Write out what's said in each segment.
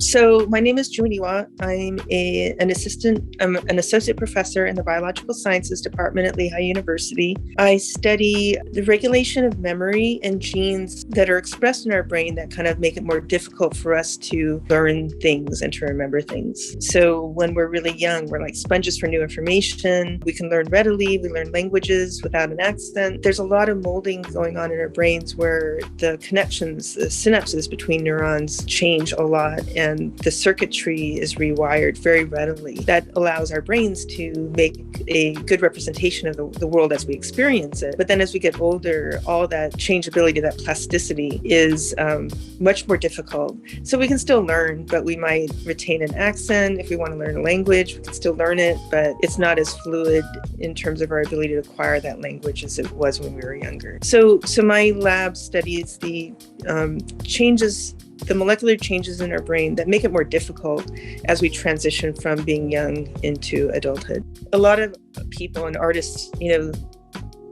So my name is Miwa. I'm an associate professor in the biological sciences department at Lehigh University. I study the regulation of memory and genes that are expressed in our brain that kind of make it more difficult for us to learn things and to remember things. So when we're really young, we're like sponges for new information. We can learn readily. We learn languages without an accent. There's a lot of molding going on in our brains where the connections, the synapses between neurons change a lot, and the circuitry is rewired very readily. That allows our brains to make a good representation of the world as we experience it. But then as we get older, all that changeability, that plasticity is much more difficult. So we can still learn, but we might retain an accent. If we want to learn a language, we can still learn it, but it's not as fluid in terms of our ability to acquire that language as it was when we were younger. So my lab studies the changes, the molecular changes in our brain that make it more difficult as we transition from being young into adulthood. A lot of people and artists,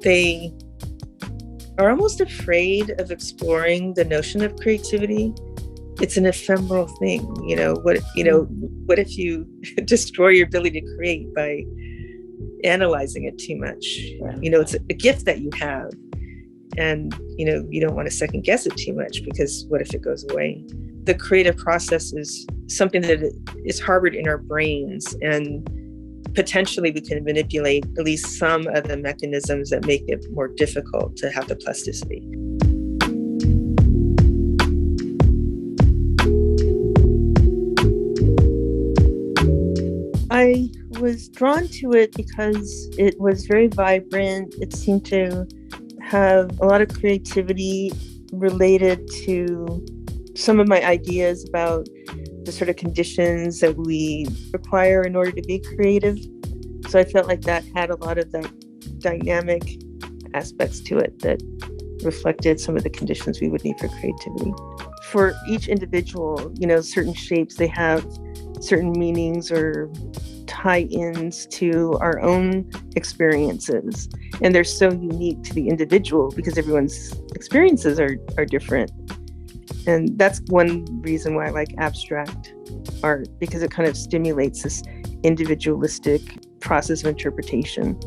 they are almost afraid of exploring the notion of creativity. It's an ephemeral thing. What if you destroy your ability to create by analyzing it too much? It's a gift that you have. And, you don't want to second guess it too much, because what if it goes away? The creative process is something that is harbored in our brains, and potentially we can manipulate at least some of the mechanisms that make it more difficult to have the plasticity. I was drawn to it because it was very vibrant. It seemed to have a lot of creativity related to some of my ideas about the sort of conditions that we require in order to be creative. So I felt like that had a lot of that dynamic aspects to it that reflected some of the conditions we would need for creativity. For each individual, certain shapes, they have certain meanings or tie-ins to our own experiences. And they're so unique to the individual because everyone's experiences are different. And that's one reason why I like abstract art, because it kind of stimulates this individualistic process of interpretation.